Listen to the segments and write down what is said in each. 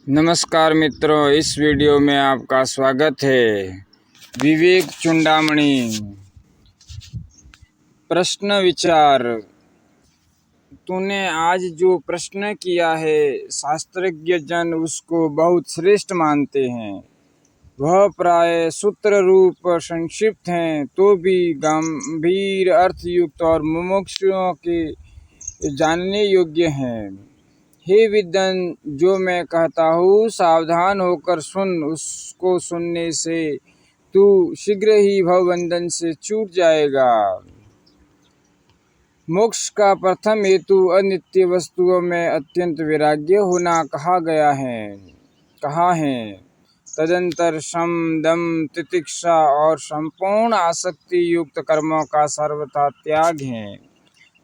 नमस्कार मित्रों, इस वीडियो में आपका स्वागत है। विवेक चुंडामणि। प्रश्न विचार। तूने आज जो प्रश्न किया है, शास्त्रज्ञ जन उसको बहुत श्रेष्ठ मानते हैं। वह प्राय सूत्र रूप संक्षिप्त हैं, तो भी गंभीर अर्थयुक्त और मुमुक्षुओं के जानने योग्य हैं। हे विद्वान, जो मैं कहता हूँ सावधान होकर सुन। उसको सुनने से तू शीघ्र ही भवबंधन से छूट जाएगा। मोक्ष का प्रथम हेतु अनित्य वस्तुओं में अत्यंत वैराग्य होना कहा है। तदंतर शम, दम, तितिक्षा और संपूर्ण आसक्ति युक्त कर्मों का सर्वथा त्याग है।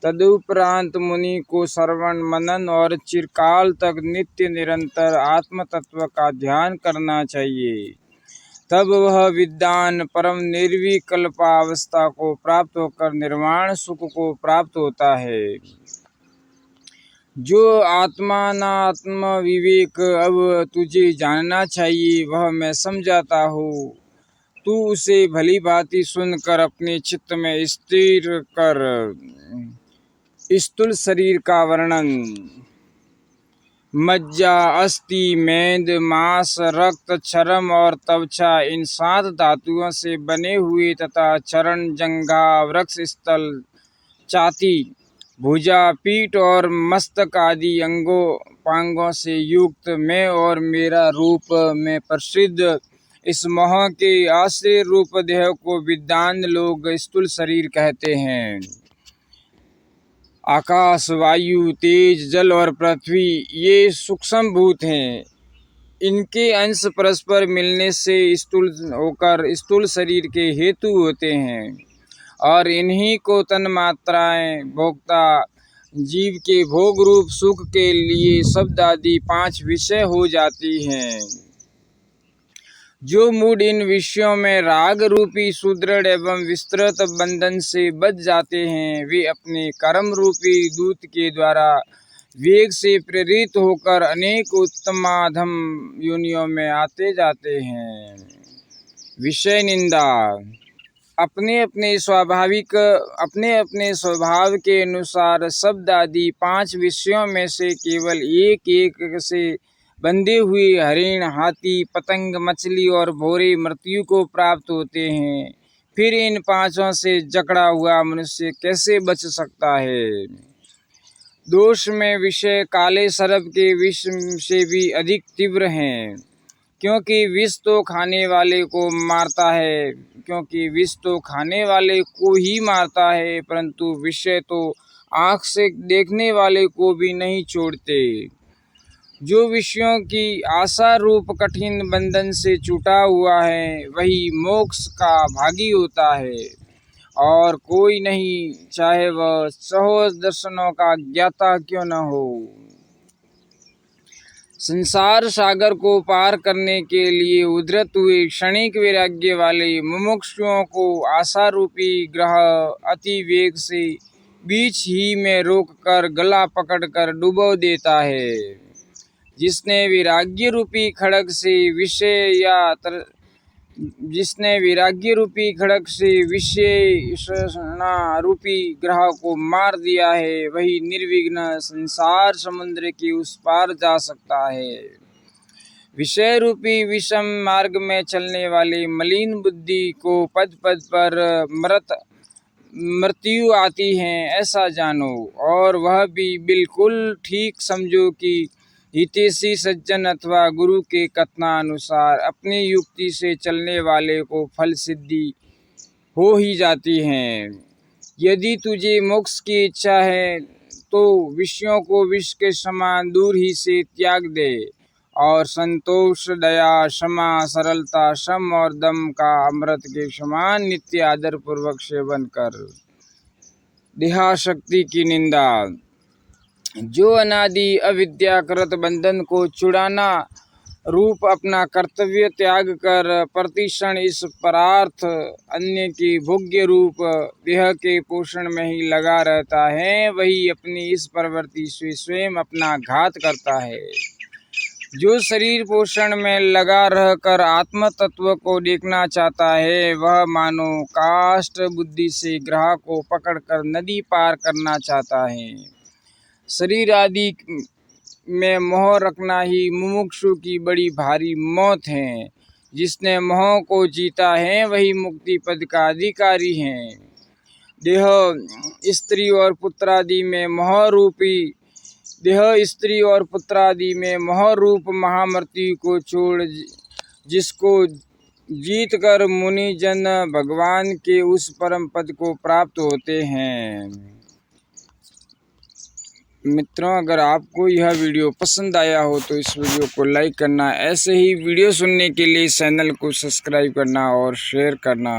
तदुपरांत मुनि को श्रवण, मनन और चिरकाल तक नित्य निरंतर आत्म तत्व का ध्यान करना चाहिए। तब वह विद्वान परम निर्विकल्पावस्था को प्राप्त होकर निर्वाण सुख को प्राप्त होता है। जो आत्मानात्म विवेक अब तुझे जानना चाहिए, वह मैं समझाता हूँ। तू उसे भली भांति सुनकर अपने चित्त में स्थिर कर। स्थूल शरीर का वर्णन। मज्जा, अस्थि, मेद, मांस, रक्त, चर्म और त्वचा इन 7 धातुओं से बने हुए तथा चरण, जंघा, वक्ष स्थल, छाती, भुजा, पीठ और मस्तक आदि अंगों से युक्त मैं और मेरा रूप में प्रसिद्ध इस मोह के आश्रय रूप देह को विद्वान लोग स्थूल शरीर कहते हैं। आकाश, वायु, तेज, जल और पृथ्वी ये सूक्ष्म भूत हैं। इनके अंश परस्पर मिलने से स्थूल होकर स्थूल शरीर के हेतु होते हैं और इन्हीं को तन्मात्राएं भोक्ता जीव के भोग रूप सुख के लिए शब्द आदि 5 विषय हो जाती हैं। जो मूढ़ इन विषयों में राग रूपी सुदृढ़ एवं विस्तृत बंधन से बच जाते हैं, वे अपने कर्म रूपी दूत के द्वारा वेग से प्रेरित होकर अनेक उत्तमाधम योनियों में आते जाते हैं। विषय निंदा। अपने अपने स्वभाव के अनुसार शब्द आदि 5 विषयों में से केवल एक से बंधे हुए हरिण, हाथी, पतंग, मछली और भौरे मृत्यु को प्राप्त होते हैं। फिर इन 5 से जकड़ा हुआ मनुष्य कैसे बच सकता है? दोष में विषय काले सर्प के विष से भी अधिक तीव्र हैं, क्योंकि विष तो खाने वाले को ही मारता है, परंतु विषय तो आँख से देखने वाले को भी नहीं छोड़ते। जो विषयों की आशा रूप कठिन बंधन से छूटा हुआ है, वही मोक्ष का भागी होता है और कोई नहीं, चाहे वह 100 दर्शनों का ज्ञाता क्यों न हो। संसार सागर को पार करने के लिए उद्धृत हुए क्षणिक वैराग्य वाले मुमुक्षुओं को आशा रूपी ग्रह अति वेग से बीच ही में रोककर गला पकड़कर डुबो देता है। जिसने वैराग्य रूपी खड्ग से विशेषणा रूपी ग्रह को मार दिया है, वही निर्विघ्न संसार समुद्र के उस पार जा सकता है। विषय रूपी विषम मार्ग में चलने वाले मलिन बुद्धि को पद पद पर मृत्यु आती है, ऐसा जानो, और वह भी बिल्कुल ठीक समझो कि हितैषी सज्जन अथवा गुरु के कथनानुसार अपनी युक्ति से चलने वाले को फल सिद्धि हो ही जाती है। यदि तुझे मोक्ष की इच्छा है तो विषयों को विष के समान दूर ही से त्याग दे और संतोष, दया, क्षमा, सरलता, शम और दम का अमृत के समान नित्य आदर पूर्वक सेवन कर। देहासक्ति की निंदा। जो अनादि अविद्याकृत बंधन को छुड़ाना रूप अपना कर्तव्य त्याग कर प्रतिक्षण इस परार्थ अन्य की भोग्य रूप देह के पोषण में ही लगा रहता है, वही अपनी इस प्रवृत्ति से स्वयं अपना घात करता है। जो शरीर पोषण में लगा रहकर आत्म तत्व को देखना चाहता है, वह मानो काष्ठ बुद्धि से ग्रह को पकड़कर नदी पार करना चाहता है। शरीर आदि में मोह रखना ही मुमुक्षु की बड़ी भारी मौत है। जिसने मोह को जीता है वही मुक्ति पद का अधिकारी है। देह स्त्री और पुत्रादि में मोह रूप महामृत्यु को छोड़ जिसको जीत कर मुनि जन भगवान के उस परम पद को प्राप्त होते हैं। मित्रों, अगर आपको यह वीडियो पसंद आया हो तो इस वीडियो को लाइक करना, ऐसे ही वीडियो सुनने के लिए चैनल को सब्सक्राइब करना और शेयर करना।